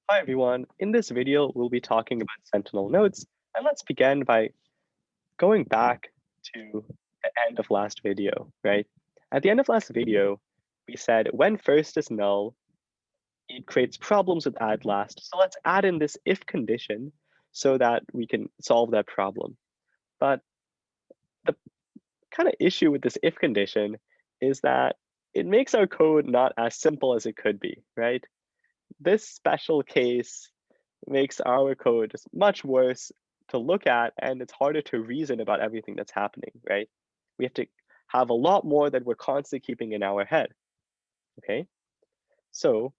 Hi everyone, in this video we'll be talking about Sentinel nodes, and let's begin by going back to the end of last video, right? At the end of last video, we said when first is null, it creates problems with add last. So let's add in this if condition so that we can solve that problem. But the kind of issue with this if condition is that it makes our code not as simple as it could be, right? This special case makes our code just much worse to look at, and it's harder to reason about everything that's happening, right? We have to have a lot more that we're constantly keeping in our head, okay? So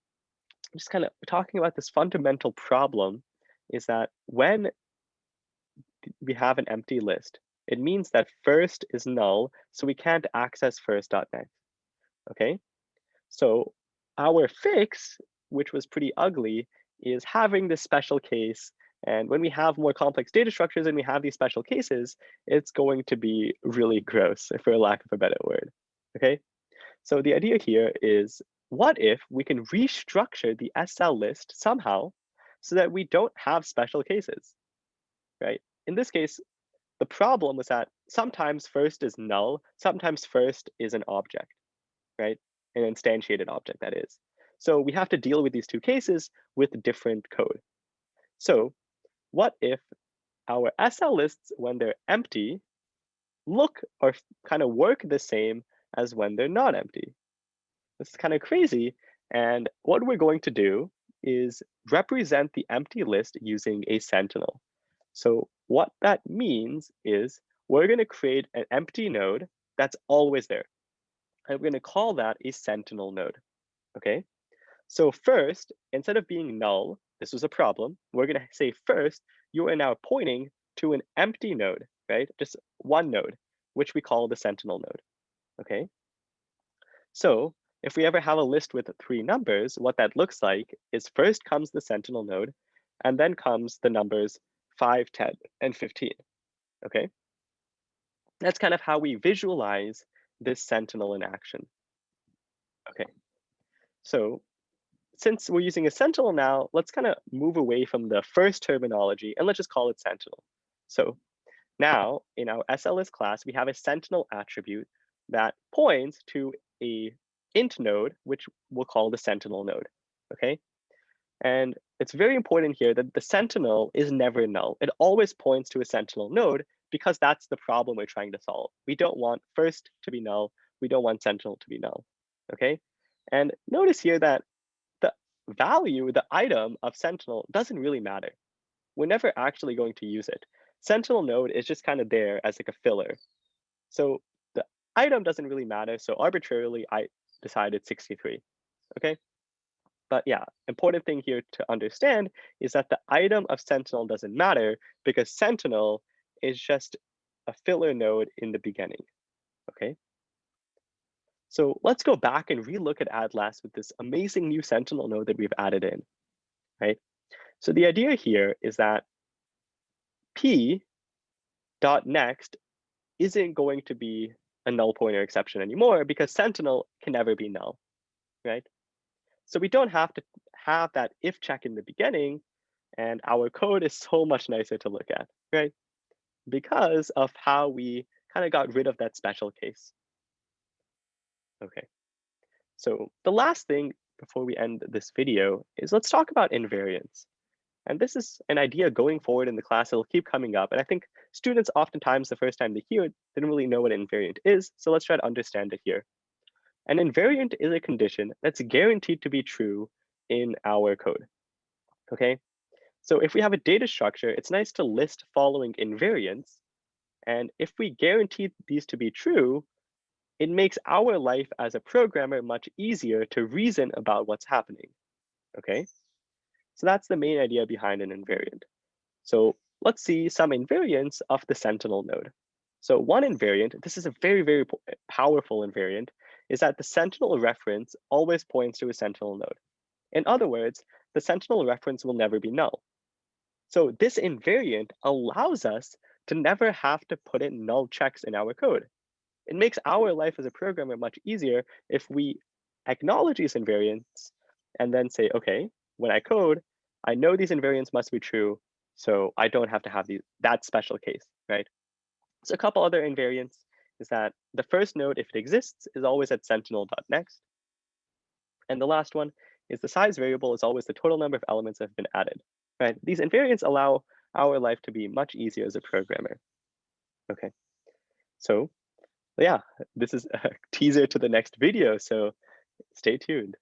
just kind of talking about this fundamental problem is that when we have an empty list, it means that first is null, so we can't access first.next, okay? So our fix, which was pretty ugly, is having this special case. And when we have more complex data structures and we have these special cases, it's going to be really gross, for lack of a better word. Okay, so the idea here is, what if we can restructure the SLList somehow so that we don't have special cases, right? In this case, the problem was that sometimes first is null, sometimes first is an object, right? An instantiated object, that is. So we have to deal with these two cases with different code. So what if our SL lists, when they're empty, look or kind of work the same as when they're not empty? This is kind of crazy. And what we're going to do is represent the empty list using a Sentinel. So what that means is we're going to create an empty node that's always there. And we're going to call that a Sentinel node. Okay. So first, instead of being null, this was a problem, we're going to say first, you are now pointing to an empty node, right? Just one node, which we call the Sentinel node, okay? So if we ever have a list with three numbers, what that looks like is first comes the Sentinel node, and then comes the numbers 5, 10, and 15, okay? That's kind of how we visualize this Sentinel in action. Okay, so since we're using a Sentinel now, let's kind of move away from the first terminology and let's just call it Sentinel. So now in our SLList class, we have a Sentinel attribute that points to a int node, which we'll call the Sentinel node, okay? And it's very important here that the Sentinel is never null. It always points to a Sentinel node because that's the problem we're trying to solve. We don't want first to be null. We don't want Sentinel to be null, okay? And notice here that the value, the item of Sentinel doesn't really matter. We're never actually going to use it. Sentinel node is just kind of there as like a filler. So the item doesn't really matter. So arbitrarily, I decided 63, okay? But yeah, important thing here to understand is that the item of Sentinel doesn't matter because Sentinel is just a filler node in the beginning, okay? So let's go back and relook at add last with this amazing new Sentinel node that we've added in, right? So the idea here is that p.next isn't going to be a null pointer exception anymore because Sentinel can never be null, right? So we don't have to have that if check in the beginning, and our code is so much nicer to look at, right? Because of how we kind of got rid of that special case. Okay. So the last thing before we end this video is let's talk about invariants. And this is an idea going forward in the class. It'll keep coming up. And I think students oftentimes, the first time they hear it, didn't really know what an invariant is. So let's try to understand it here. An invariant is a condition that's guaranteed to be true in our code. Okay. So if we have a data structure, it's nice to list following invariants. And if we guarantee these to be true, it makes our life as a programmer much easier to reason about what's happening, okay? So that's the main idea behind an invariant. So let's see some invariants of the Sentinel node. So one invariant, this is a very, very powerful invariant, is that the Sentinel reference always points to a Sentinel node. In other words, the Sentinel reference will never be null. So this invariant allows us to never have to put in null checks in our code. It makes our life as a programmer much easier if we acknowledge these invariants and then say, okay, when I code, I know these invariants must be true, so I don't have to have that special case, right? So a couple other invariants is that the first node, if it exists, is always at sentinel.next. And the last one is the size variable is always the total number of elements that have been added, right? These invariants allow our life to be much easier as a programmer. Okay, so yeah, this is a teaser to the next video, so stay tuned.